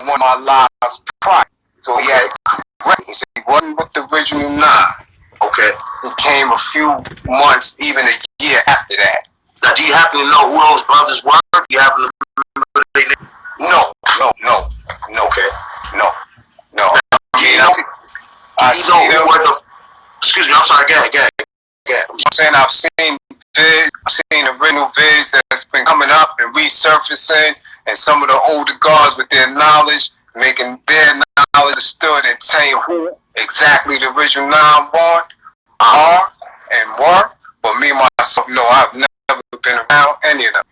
one of my lives prior. So he had it correct. He said he wasn't with the original 9. Okay. He came a few months, even a year after that. Now, do you happen to know who those brothers were? Do you happen to remember their name? No. Okay. No. Now, excuse me, I'm sorry, go ahead. I'm saying I've seen original vids that's been coming up and resurfacing, and some of the older guards with their knowledge, making their knowledge understood and saying who exactly the original 9 are and were. But me, myself, no, I've never been around any of them.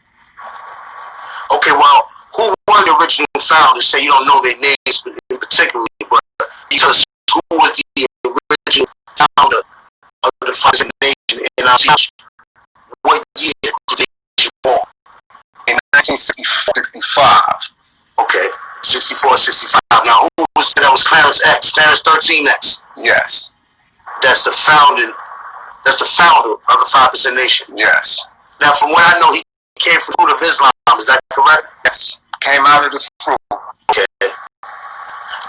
Okay, well, who were the original founders? Say you don't know their names in particular, but you tell us who was the original founder of the 5% Nation in our nation. What year did the nation form? In 1965. Okay, 64, 65. Now, who was that? Was Clarence X, Clarence 13X. Yes. That's the founder of the 5% Nation. Yes. Now, from what I know, he came from the fruit of Islam. Is that correct? Yes. Came out of the fruit. Okay.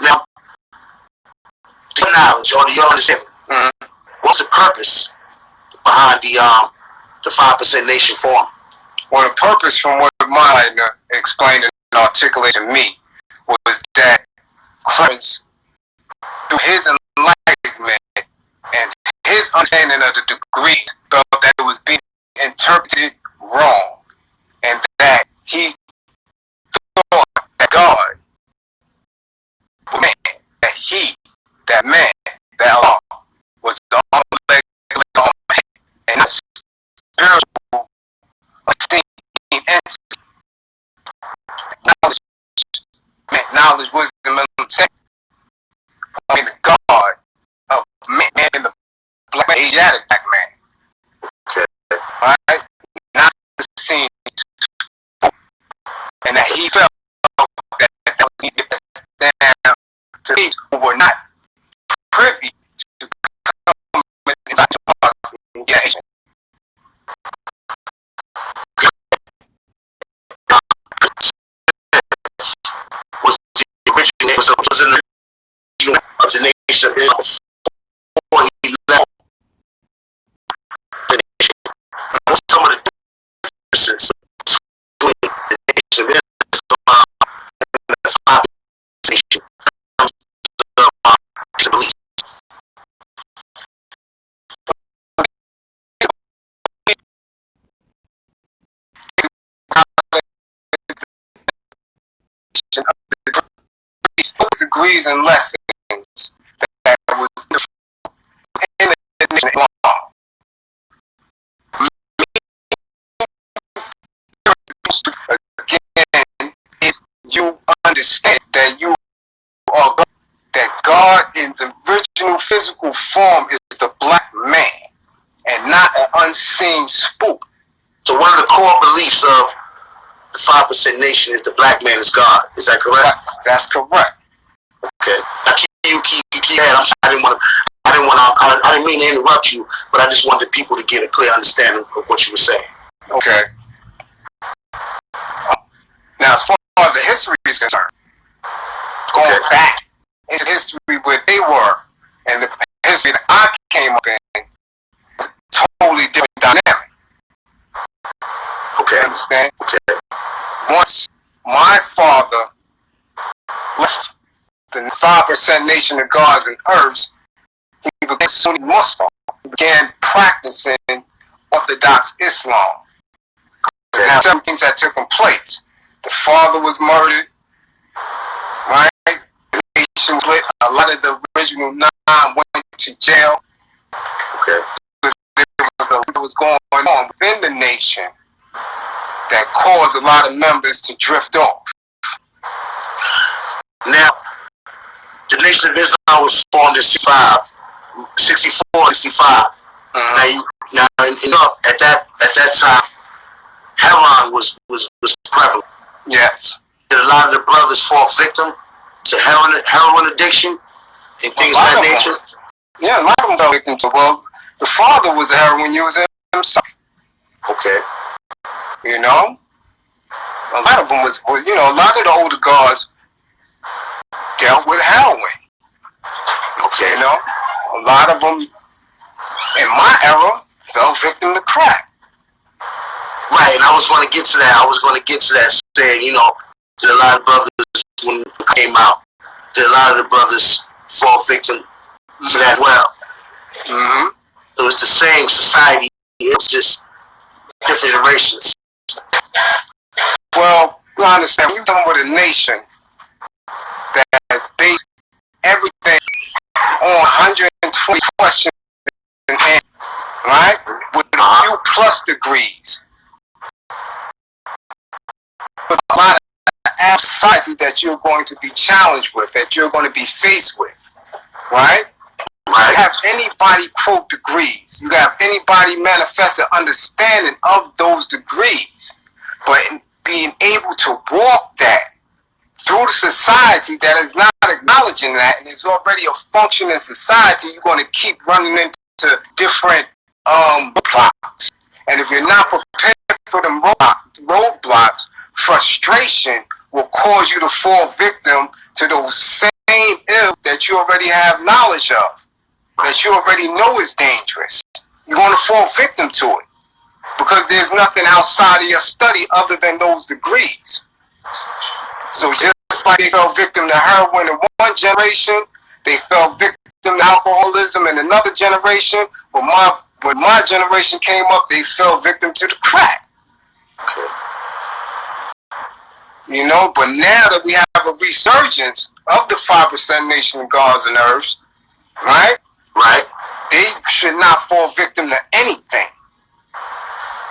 Now, your knowledge or your understanding, what's the purpose behind the 5% Nation form? Well, the purpose, from what mine explained and articulated to me, was that Clarence, through his enlightenment and his understanding of the degrees, felt that it was being interpreted wrong, and that he thought that God, that man, that Allah, was the only and not spiritual thinking entity. Knowledge, wisdom, and understanding. I mean, the God of man in the black Asiatic black man. Okay. Right? Not the scene. And that he felt that was easy to stand to these who were not privy to come inside us and engage. Was the original of the nation of Israel before he left the nation? What's some of the differences between the nation of Islam and the 5% Nation? Degrees and lessons that was in the nation law. Again, if you understand that you are God, that God in the original physical form is the black man and not an unseen spook. So one of the core beliefs of the 5% Nation is the black man is God. Is that correct? That's correct. Okay. Now keep ahead. I didn't mean to interrupt you, but I just wanted people to get a clear understanding of what you were saying. Okay. Now, as far as the history is concerned, going back into history where they were, and the history that I came up in, was a totally different dynamic. Okay. Understand? Okay. Once my father left the 5% Nation of gods and earths, he became Sunni Muslim. He began practicing Orthodox Islam. Okay. Now, several things had taken place. The father was murdered, right? The nation was split. A lot of the original 9 went to jail. Okay. There was a lot that was going on within the nation that caused a lot of members to drift off. Now, the Nation of Islam was formed in 64, 65. Now, at that time, heroin was prevalent. Yes. Did a lot of the brothers fall victim to heroin addiction and things of that nature? Yeah, a lot of them fell victim to. Well, the father was a heroin user himself. Okay. You know, a lot of them was. A lot of the older guards dealt with heroin. Okay. You know, a lot of them in my era fell victim to crack. Right, and I was going to get to that. Saying, you know, that a lot of brothers, when it came out, that a lot of the brothers fall victim to that well. Mm-hmm. It was the same society. It was just different iterations. Well, you understand, we're talking about a nation that based everything on 120 questions and answers, right? With a few plus degrees. With a lot of society that you're going to be challenged with, that you're going to be faced with, right? You have anybody quote degrees. You have anybody manifest an understanding of those degrees. But being able to walk that through the society that is not acknowledging that and is already a functioning society, you're going to keep running into different roadblocks. And if you're not prepared for them roadblocks, frustration will cause you to fall victim to those same ills that you already have knowledge of, that you already know is dangerous. You're going to fall victim to it because there's nothing outside of your study other than those degrees. So just like they fell victim to heroin in one generation, they fell victim to alcoholism in another generation. When my generation came up, they fell victim to the crack. You know, but now that we have a resurgence of the 5% nation of gods and earths, right? Right. They should not fall victim to anything.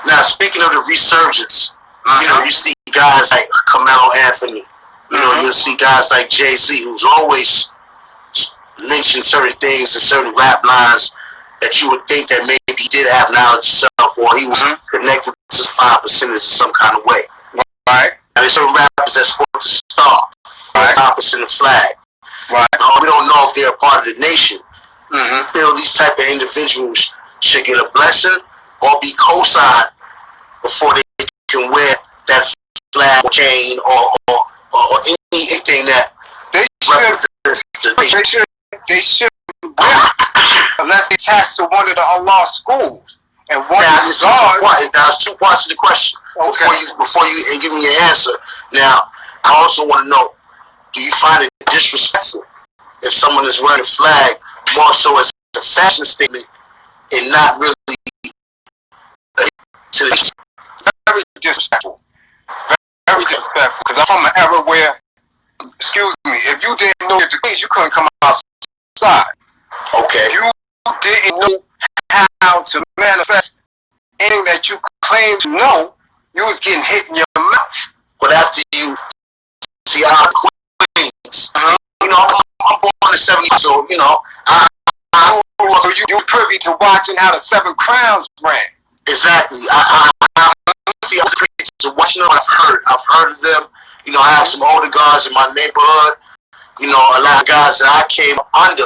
Now, speaking of the resurgence, you know, you see guys like Carmelo Anthony. You know, you'll see guys like Jay-Z, who's always mentioned certain things and certain rap lines that you would think that maybe he did have knowledge himself, or he was connected to 5%ers in some kind of way. Right. And there's certain rappers that sport the star, right? 5% the flag. Right. Now, we don't know if they're a part of the nation. Mm-hmm. You feel these type of individuals should get a blessing or be co-signed before they can wear that flag or chain or anything that represents the nation. They should wear unless they attach to one of the Allah schools. And one now, is ours. There's two parts of the question. Okay. Before you give me your answer. Now, I also want to know, do you find it disrespectful if someone is wearing a flag more so as a fashion statement and not really to the very disrespectful. Very disrespectful. Because I'm from an era where, excuse me, if you didn't know your degrees, you couldn't come outside. Okay. If you didn't know how to manifest anything that you claim to know, you was getting hit in your mouth. But after you see our queens, you know, I'm born in '70, so you know, so you privy to watching how the 7 Crowns ran. Exactly. I was privy to watching them. I've heard of them. You know, I have some older guys in my neighborhood. You know, a lot of guys that I came under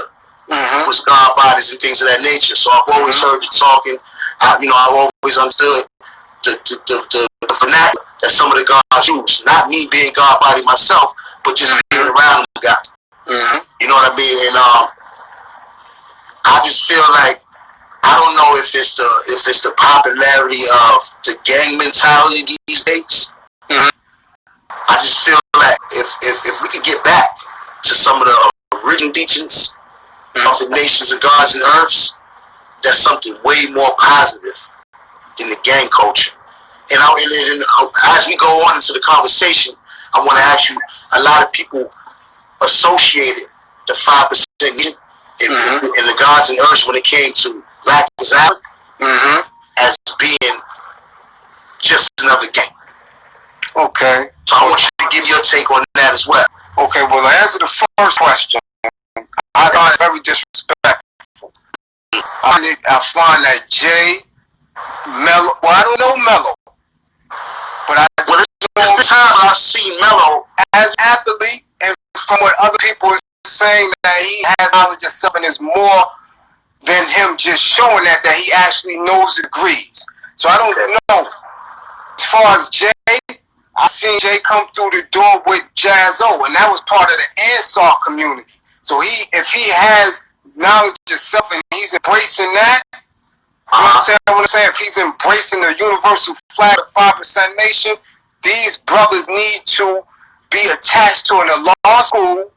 was God bodies and things of that nature. So I've always heard you talking. You know, I've always understood the vernacular that some of the guys use. Not me being God body myself, but just being around the guys. You know what I mean? And I just feel like, I don't know if it's the popularity of the gang mentality these days. I just feel like if we could get back to some of the original teachings of the nations of gods and earths, that's something way more positive than the gang culture. And as we go on into the conversation, I want to ask you, a lot of people associated the 5% in the gods and earths when it came to Rikers Island as being just another gang. Okay. So I want you to give your take on that as well. Okay, well, to answer the first question, I find it very disrespectful. I find that Jay, Mello, well, I don't know Mello, but there's been times I've seen Mello as an athlete, and from what other people are saying, that he has knowledge of something is more than him just showing that he actually knows the degrees. So I don't know. As far as Jay, I seen Jay come through the door with Jazzo, and that was part of the Ansar community. So if he has knowledge of self and he's embracing that, you understand what I'm saying? If he's embracing the universal flag of 5% nation, these brothers need to be attached to an law school.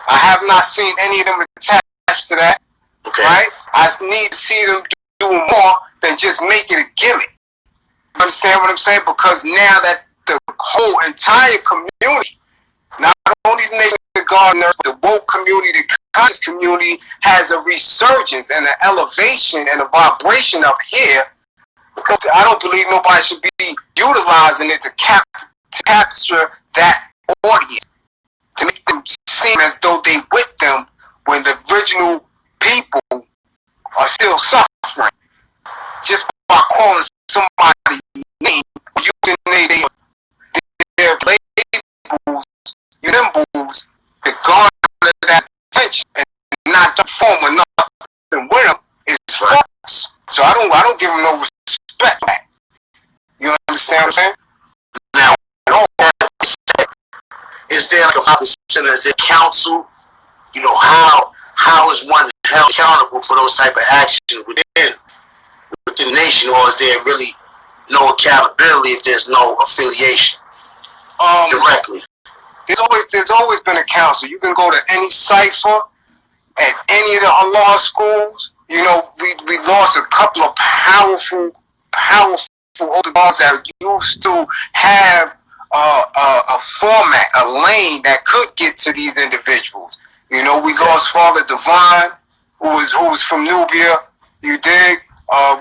I have not seen any of them attached to that. Okay. Right? I need to see them do more than just make it a gimmick. You understand what I'm saying? Because now that the whole entire community, not only the Nation of God, the woke community, the conscious community, has a resurgence and an elevation and a vibration up here. Because I don't believe nobody should be utilizing it to capture that audience, to make them seem as though they with them when the original people are still suffering. Just by calling somebody name, using their labels, symbols, to garner that attention and not perform or nothing with them is false. So I don't give them no respect for that. You understand what I'm saying? Now, is there like a 5%? Is there council? You know, how is one held accountable for those type of actions within the nation, or is there really no accountability if there's no affiliation directly? There's always been a council. You can go to any cipher at any of the law schools. You know, we lost a couple of powerful older guys that used to have a format, a lane that could get to these individuals. You know, we lost Father Divine, who was from Nubia. You dig?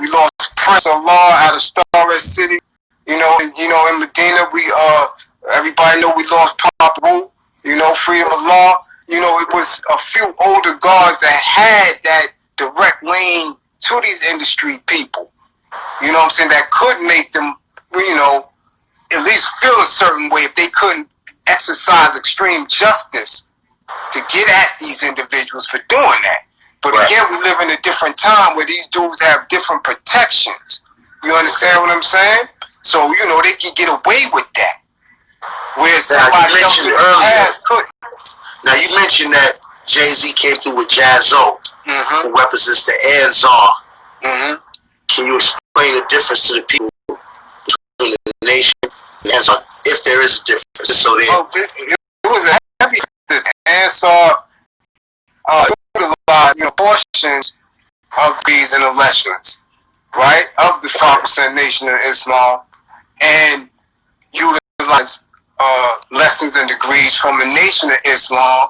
We lost Prince Allah out of Star City. You know, in Medina, everybody know we lost Papa Wu. You know, Freedom of Law. You know, it was a few older guards that had that direct lane to these industry people. You know what I'm saying? That could make them, you know, at least feel a certain way if they couldn't exercise extreme justice to get at these individuals for doing that. But again, we live in a different time where these dudes have different protections. You understand what I'm saying? So, you know, they can get away with that. Where somebody else in the past couldn't. Now, you mentioned that Jay-Z came through with Jazzo, who represents the Ansar. Can you explain the difference to the people between the nation and Ansar, if there is a difference? So it was a heavy. The Ansar utilized, you know, portions of these and the lessons, right, of the 5% Nation of Islam, and utilized lessons and degrees from the Nation of Islam,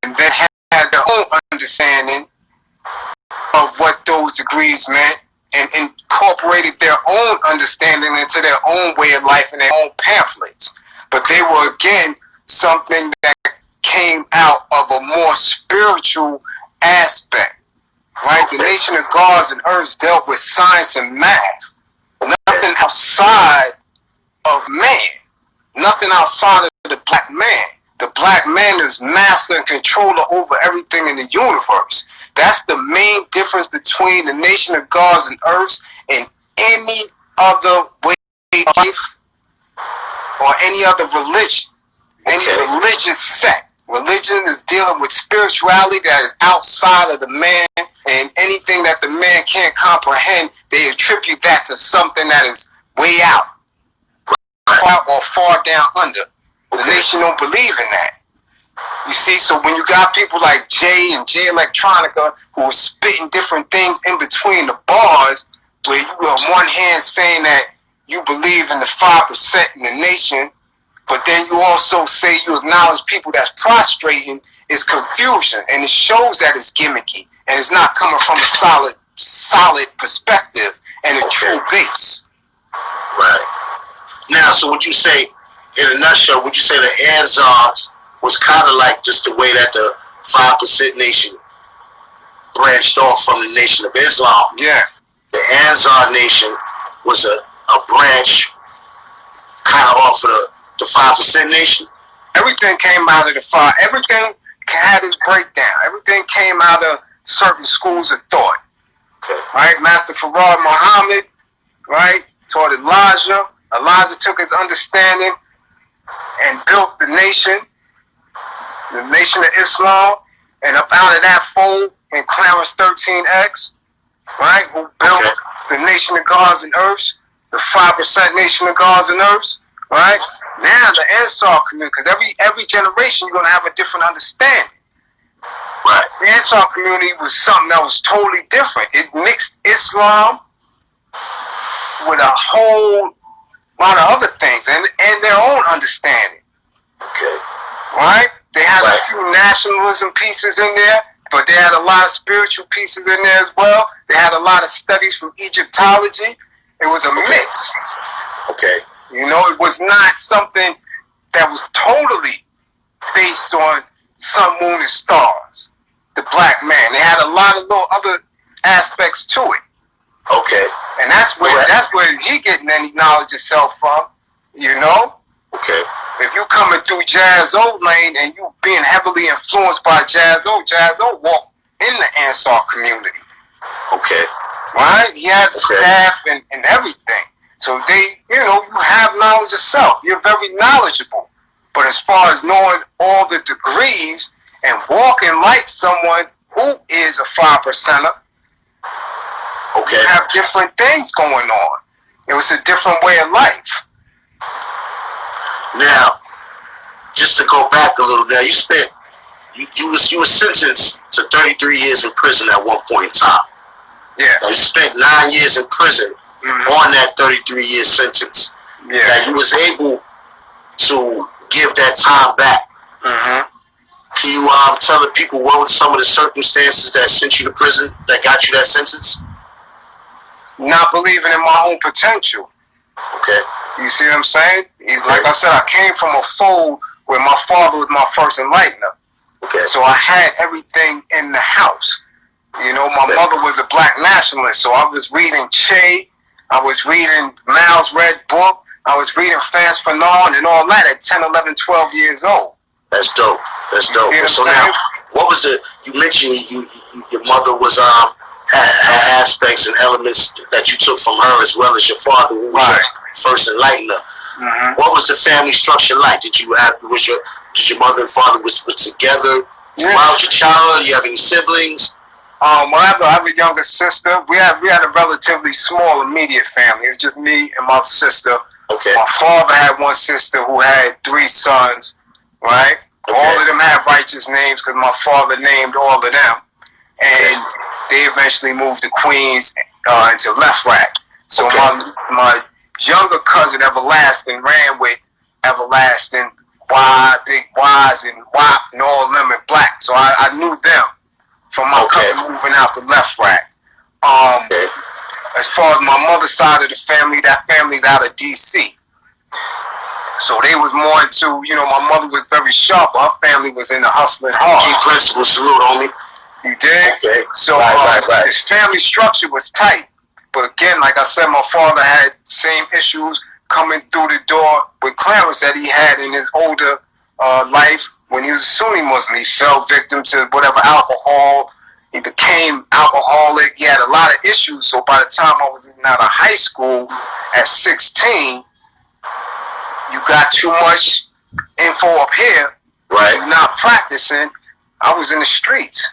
and then had their own understanding of what those degrees meant, and incorporated their own understanding into their own way of life and their own pamphlets. But they were, again, something that came out of a more spiritual aspect, right? The Nation of Gods and Earths dealt with science and math. Nothing outside of man. Nothing outside of the black man. The black man is master and controller over everything in the universe. That's the main difference between the Nation of Gods and Earths and any other way of life or any other religion, any religious sect. Religion is dealing with spirituality that is outside of the man, and anything that the man can't comprehend, they attribute that to something that is way out, or far down under. The nation don't believe in that. You see, so when you got people like Jay and Jay Electronica who are spitting different things in between the bars, where you on one hand saying that you believe in the 5% in the nation, but then you also say you acknowledge people that's prostrating, is confusion, and it shows that it's gimmicky and it's not coming from a solid perspective and a true base. Right. Now, so would you say, in a nutshell, would you say the Ansars was kind of like just the way that the 5% Nation branched off from the Nation of Islam? Yeah. The Ansar Nation was a branch kind of off of the 5% Nation? Everything came out of the 5. Everything had its breakdown. Everything came out of certain schools of thought. Okay. Right? Master Farad Muhammad, right, taught Elijah. Elijah took his understanding and built the nation of Islam, and up out of that fold in Clarence 13X, right, who built the nation of gods and earths, the 5% nation of gods and earths, right? Now the Ansar community, because every generation you're going to have a different understanding. Right. The Ansar community was something that was totally different. It mixed Islam with a whole lot of other things and their own understanding. Okay. Right? They had a few nationalism pieces in there, but they had a lot of spiritual pieces in there as well. They had a lot of studies from Egyptology. It was a mix. Okay. You know, it was not something that was totally based on sun, moon, and stars. The black man. They had a lot of little other aspects to it. Okay. And that's where he getting any knowledge himself from, you know? Okay. If you coming through Jazz O lane and you being heavily influenced by Jazz O walked in the Ansar community. Okay. Right? He had staff and everything. So they, you know, you have knowledge yourself. You're very knowledgeable. But as far as knowing all the degrees and walking like someone who is a 5%er, okay, you have different things going on. It was a different way of life. Now, just to go back a little bit, you were sentenced to 33 years in prison at one point in time. Yeah. Now, you spent 9 years in prison on that 33-year sentence. Yeah. Now, you was able to give that time back. Can you tell the people what were some of the circumstances that sent you to prison, that got you that sentence? Not believing in my own potential. Okay. You see what I'm saying? Like I said, I came from a fold where my father was my first enlightener. Okay. So I had everything in the house. You know, my mother was a black nationalist, so I was reading Che, I was reading Miles' Red Book, I was reading Frantz Fanon and all that at 10, 11, 12 years old. That's dope. That's dope. So now, what was you mentioned your mother was had aspects and elements that you took from her as well as your father, who was your first enlightener. What was the family structure like? Did your mother and father was together throughout your childhood? Do you have any siblings? I have a younger sister. We had a relatively small immediate family. It's just me and my sister. Okay. My father had one sister who had 3 sons, right? Okay. All of them had righteous names because my father named all of them. And they eventually moved to Queens into Left Rack. So my younger cousin Everlasting ran with Everlasting, Big Wise, and Wop, and all of them in black. So I knew them from my cousin moving out to Left Rack. As far as my mother's side of the family, that family's out of D.C. So they was more into, you know, my mother was very sharp. Her family was into hustling hard. G principal, salute, homie. You did? Okay. So his family structure was tight. But again, like I said, my father had same issues coming through the door with Clarence that he had in his older life when he was a Sunni Muslim. He fell victim to whatever alcohol. He became alcoholic. He had a lot of issues. So by the time I was out of high school at 16, you got too much info up here. Right. Not practicing. I was in the streets.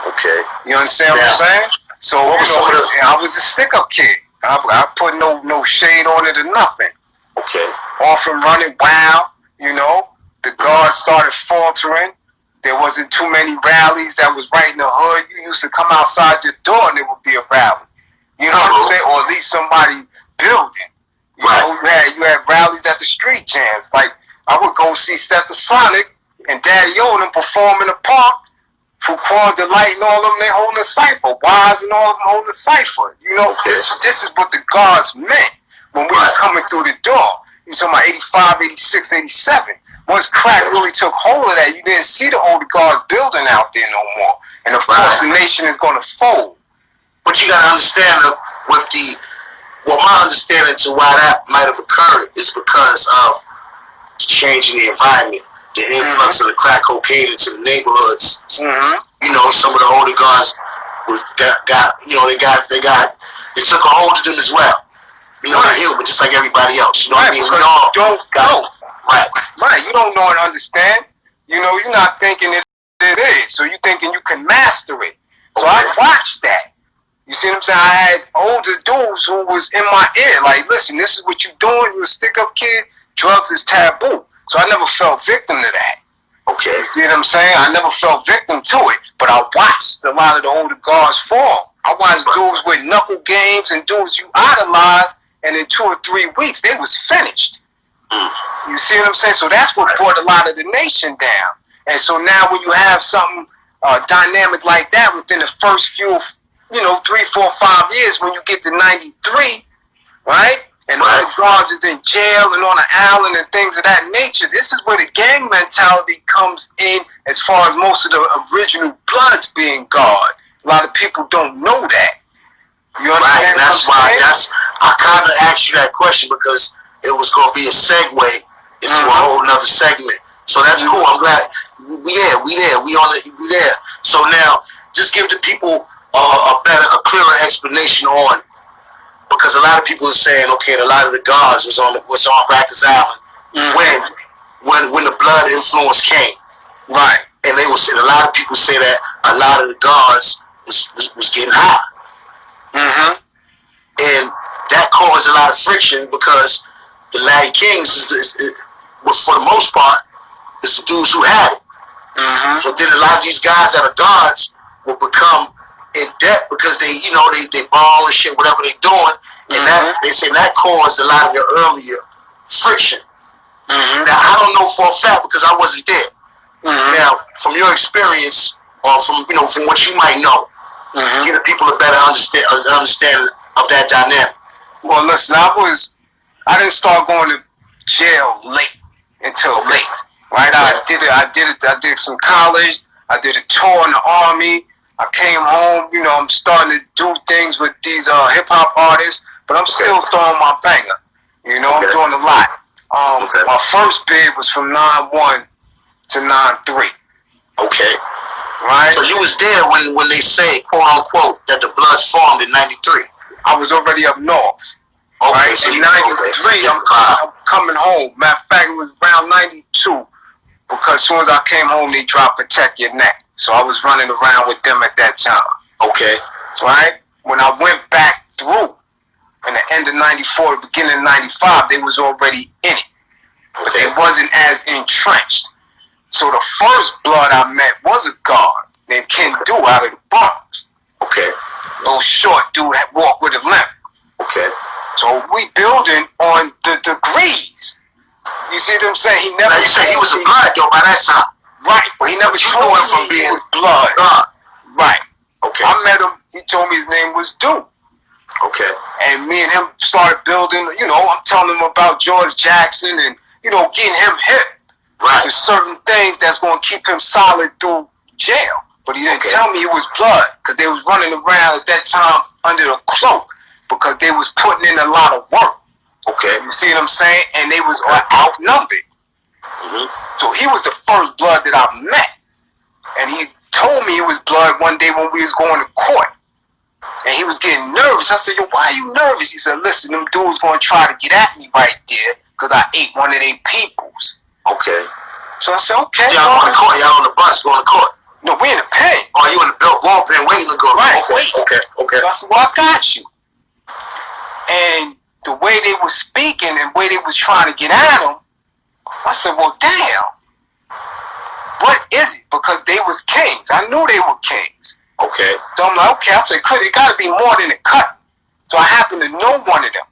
Okay. You understand what I'm saying? So I was a stick-up kid. I put no shade on it or nothing. Okay. Off and running wild, you know. The guards started faltering. There wasn't too many rallies that was right in the hood. You used to come outside your door and there would be a rally. You know what I'm saying? Or at least somebody building. You know, you had rallies at the street jams. Like, I would go see Stethasonic and Daddy O and them perform in the park. Fuquan, Delight, and all of them, they holding a cipher. Wise and all of them holding a cipher. You know, this is what the guards meant when we was coming through the door. You talking about 85, 86, 87. Once crack really took hold of that, you didn't see the older guards building out there no more. And of course, the nation is going to fold. But you got to understand my understanding to why that might have occurred is because of the change in the environment. The influx of the crack cocaine into the neighborhoods. You know, some of the older guys they took a hold of them as well. You know, they're human, just like everybody else. You know what I mean? We all Right. Right. You don't know and understand. You know, you're not thinking it is. So you're thinking you can master it. So I watched that. You see what I'm saying? I had older dudes who was in my ear, like, listen, this is what you doing. You a stick-up kid. Drugs is taboo. So I never fell victim to that. Okay. You see what I'm saying? I never fell victim to it. But I watched a lot of the older guards fall. I watched dudes with knuckle games and dudes you idolized, and in 2 or 3 weeks, they was finished. You see what I'm saying? So that's what brought a lot of the nation down. And so now when you have something dynamic like that within the first few, 3, 4, 5 years, when you get to 93, right? And all the guards is in jail and on an island and things of that nature. This is where the gang mentality comes in as far as most of the original Bloods being guard. A lot of people don't know that. You understand? Right, and that's why I kind of asked you that question because it was going to be a segue into a whole nother segment. So that's cool. I'm glad we there. So now, just give the people a clearer explanation on, because a lot of people are saying, okay, a lot of the guards was on Rikers Island when the blood influence came. Right. And they were saying, a lot of people say that a lot of the guards was getting high. And that caused a lot of friction because the Latin Kings for the most part, is the dudes who had it. So then a lot of these guys that are guards will become in debt because they ball and shit, whatever they're doing, and that they say that caused a lot of the earlier friction. Now I don't know for a fact because I wasn't there. Now, from your experience, or from what you might know, give the people a better understanding of that dynamic. Well, listen, I didn't start going to jail until late. Right? I did some college. I did a tour in the Army. I came home. I'm starting to do things with these hip hop artists, but I'm still throwing my banger. I'm doing a lot. My first bid was from 9-1 to 9-3. Okay. Right? So you was there when they say, quote unquote, that the Bloods formed in 93. I was already up north. Okay, right? So in 93, I'm coming home. Matter of fact, it was around 92. Because as soon as I came home, they dropped Protect Your Neck. So I was running around with them at that time. Okay. Right? When I went back through, in the end of 94, beginning of 95, they was already in it. But they wasn't as entrenched. So the first Blood I met was a guard named Ken Du out of the Bronx. Okay. Little short dude that walked with a limp. Okay. So we building on the degrees. You see what I'm saying? He never. Now you say he was a Blood though by that time. Right, but he never told me from being Blood. Right. Okay. I met him. He told me his name was Du. Okay. And me and him started building. I'm telling him about George Jackson and getting him hip. Right. There's certain things that's going to keep him solid through jail. But he didn't tell me it was Blood because they was running around at that time under the cloak because they was putting in a lot of work. Okay. You see what I'm saying? And they was outnumbered. So he was the first Blood that I met. And he told me it was Blood one day when we was going to court. And he was getting nervous. I said, yo, why are you nervous? He said, listen, them dudes going to try to get at me right there because I ate one of their peoples. Okay. So I said, okay. Y'all on the court. Y'all on the bus going to court. No, we in the pen. Oh, you in the ball pen waiting to go. Right, wait. Okay. So I said, well, I got you. And the way they was speaking and the way they was trying to get at him, I said, well, damn. What is it? Because they was kings. I knew they were kings. Okay. So I'm like, okay. I said, it got to be more than a cut. So I happen to know one of them.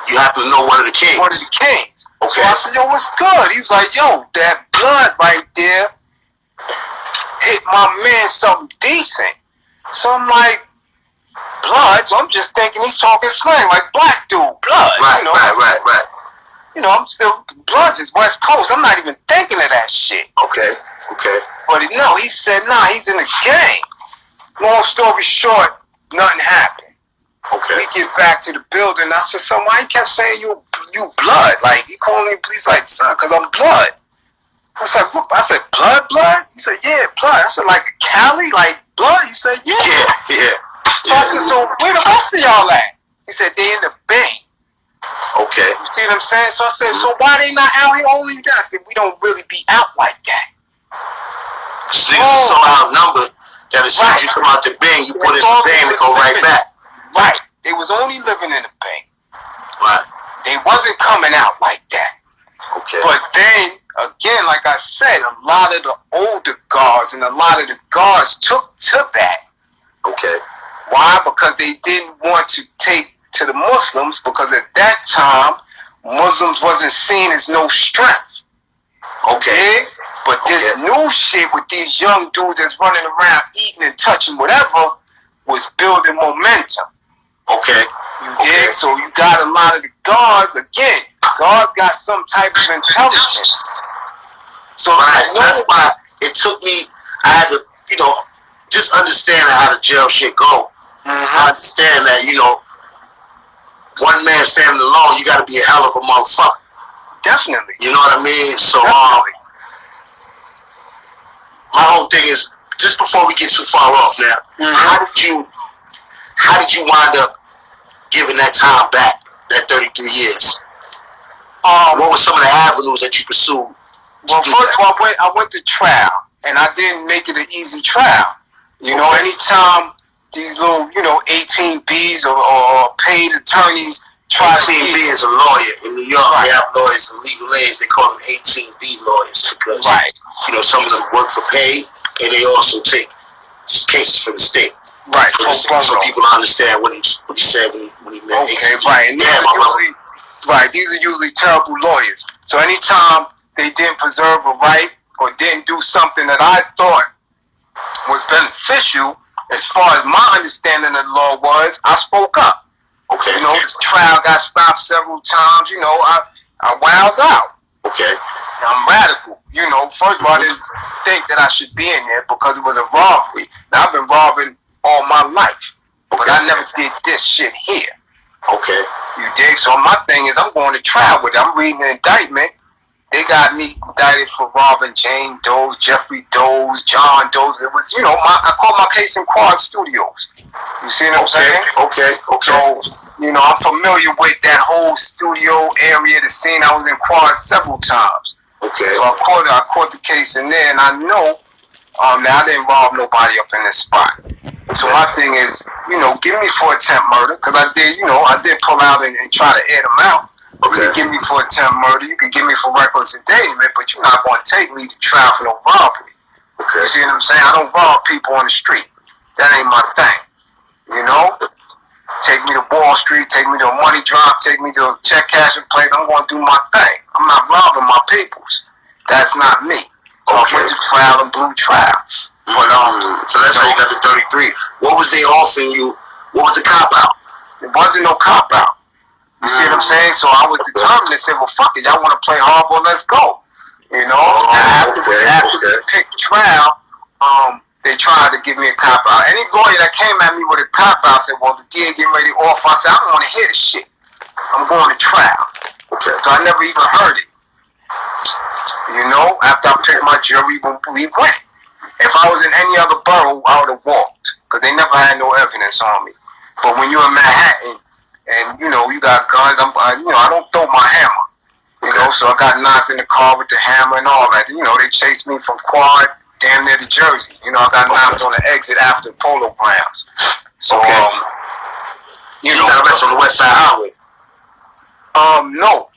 You happen to know one of the kings? One of the kings. Okay. So I said, yo, what's good? He was like, yo, that Blood right there hit my man something decent. So I'm like, Blood? So I'm just thinking he's talking slang, like black dude, Blood. Right, right. I'm still, Bloods is West Coast. I'm not even thinking of that shit. Okay. But no, he said, nah, he's in the gang. Long story short, nothing happened. Okay. We get back to the building. I said, son, why he kept saying you Blood? Like, he calling me police like, son, because I'm Blood. I said, Blood? He said, yeah, Blood. I said, like Cali? Like Blood? He said, yeah. Yeah. So I said, so where the rest of y'all at? He said, they in the bank. Okay. You see what I'm saying? So I said, so why they not out here holding down? I said, we don't really be out like that. Because niggas are so outnumbered that as soon as you come out the bank, you put in some bang and go right back. Right. They was only living in the bank. Right. They wasn't coming out like that. Okay. But then, again, like I said, a lot of the older guards and a lot of the guards took to that. Okay. Why? Because they didn't want to take to the Muslims, because at that time, Muslims wasn't seen as no strength. Okay? But this new shit with these young dudes that's running around eating and touching whatever was building momentum. Okay. You dig? So you got a lot of the guards, again, guards got some type of intelligence. So that's why it took me, I had to, just understand how the jail shit go. I understand that, one man standing alone, you gotta be a hell of a motherfucker. Definitely. You know what I mean? So, my whole thing is, just before we get too far off now, how did you wind up giving that time back, that 33 years? What were some of the avenues that you pursued? Well, first of all, I went to trial, and I didn't make it an easy trial. Anytime these little, 18Bs or paid attorneys try to 18B is a lawyer in New York. Right. They have lawyers in legal age. They call them 18B lawyers because, some of them work for pay, and they also take cases for the state. Right. So people understand what he said when he meant 18B. Right. And these are usually terrible lawyers. So anytime they didn't preserve a right or didn't do something that I thought was beneficial, as far as my understanding of the law was, I spoke up. Okay. This trial got stopped several times. I wows out. Okay. I'm radical. First of all, I didn't think that I should be in there because it was a robbery. Now, I've been robbing all my life, but I never did this shit here. Okay. You dig? So my thing is, I'm going to trial with it. I'm reading the indictment. They got me indicted for robbing Jane Doe's, Jeffrey Doe's, John Doe's. It was, I call my case in Quad Studios. You see what I'm saying? Okay. So, I'm familiar with that whole studio area, the scene. I was in Quad several times. Okay. So I caught the case in there, and I know now I didn't rob nobody up in this spot. So my thing is, give me for attempt murder, because I did pull out and try to air them out. Okay. You can give me for attempt murder, you can give me for reckless endangerment, but you're not going to take me to trial for no robbery. Okay. You see what I'm saying? I don't rob people on the street. That ain't my thing. Take me to Wall Street, take me to a money drop, take me to a check cashing place. I'm going to do my thing. I'm not robbing my peoples. That's not me. So I went to trial and blew trial. But so that's how you got the 33. What was they offering you? What was the cop out? It wasn't no cop out. You see what I'm saying? So I was determined to say, well, fuck it. Y'all want to play hardball? Let's go. After we picked trial, they tried to give me a cop out. Any lawyer that came at me with a cop out said, well, the DA getting ready to offer. I said, I don't want to hear this shit. I'm going to trial. Okay. So I never even heard it. After I picked my jury, we went. If I was in any other borough, I would have walked, because they never had no evidence on me. But when you're in Manhattan, and you got guns, I don't throw my hammer. So I got knocked in the car with the hammer and all that. They chased me from Quad damn near to Jersey. I got knocked on the exit after Polo Grounds. So you got arrested on the West Side Highway. No,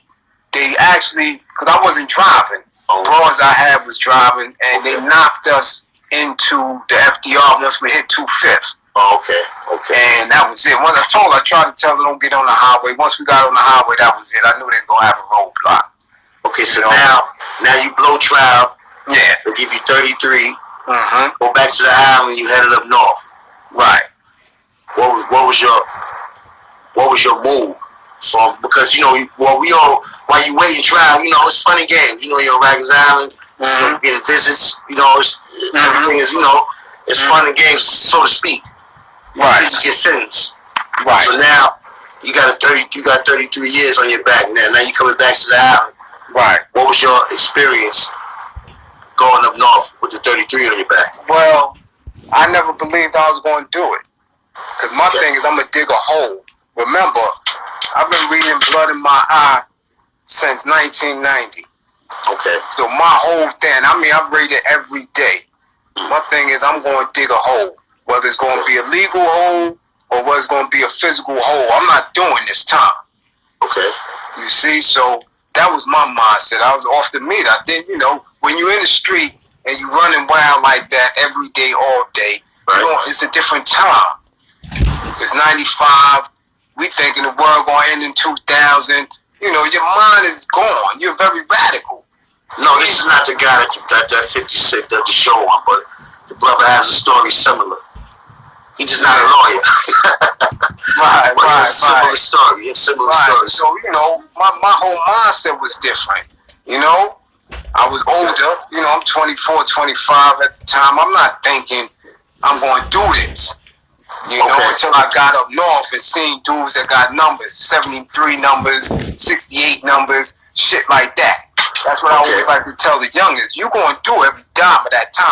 they actually, because I wasn't driving. Bros I had was driving, and they knocked us into the FDR once we hit 2/5. Oh, okay. And that was it. Once I tried to tell her don't get on the highway. Once we got on the highway, that was it. I knew they was gonna have a roadblock. Okay, so now you blow trial. Yeah. They give you 33. Go back to the island. You headed up north. Right. What was your move from? Because while you waiting trial, it's fun and games. You're on Rikers Island. You're getting visits. It's everything is it's fun and games, so to speak. Right. You get sentenced. Right. So now you got 33 years on your back now. Now you coming back to the island. Right. What was your experience going up north with the 33 on your back? Well, I never believed I was going to do it. Because my thing is I'm going to dig a hole. Remember, I've been reading Blood in My Eye since 1990. Okay. So my whole thing, I mean, I read it every day. My thing is, I'm going to dig a hole, whether it's going to be a legal hole or whether it's going to be a physical hole. I'm not doing this time. Okay. You see, so that was my mindset. I was off the meat. I think, you know, when you're in the street and you running wild like that every day, all day, right. You know, it's a different time. It's 95. We thinking the world going to end in 2000. You know, your mind is gone. You're very radical. No, this is not the guy that 56 that the show on, but the brother has a story similar. He's just not a lawyer. Right. Similar story. Similar story. So, you know, my whole mindset was different. You know, I was older. You know, I'm 24, 25 at the time. I'm not thinking I'm going to do this. You know, until I got up north and seen dudes that got numbers, 73 numbers, 68 numbers, shit like that. That's what I always like to tell the youngest. You're going to do every dime of that time.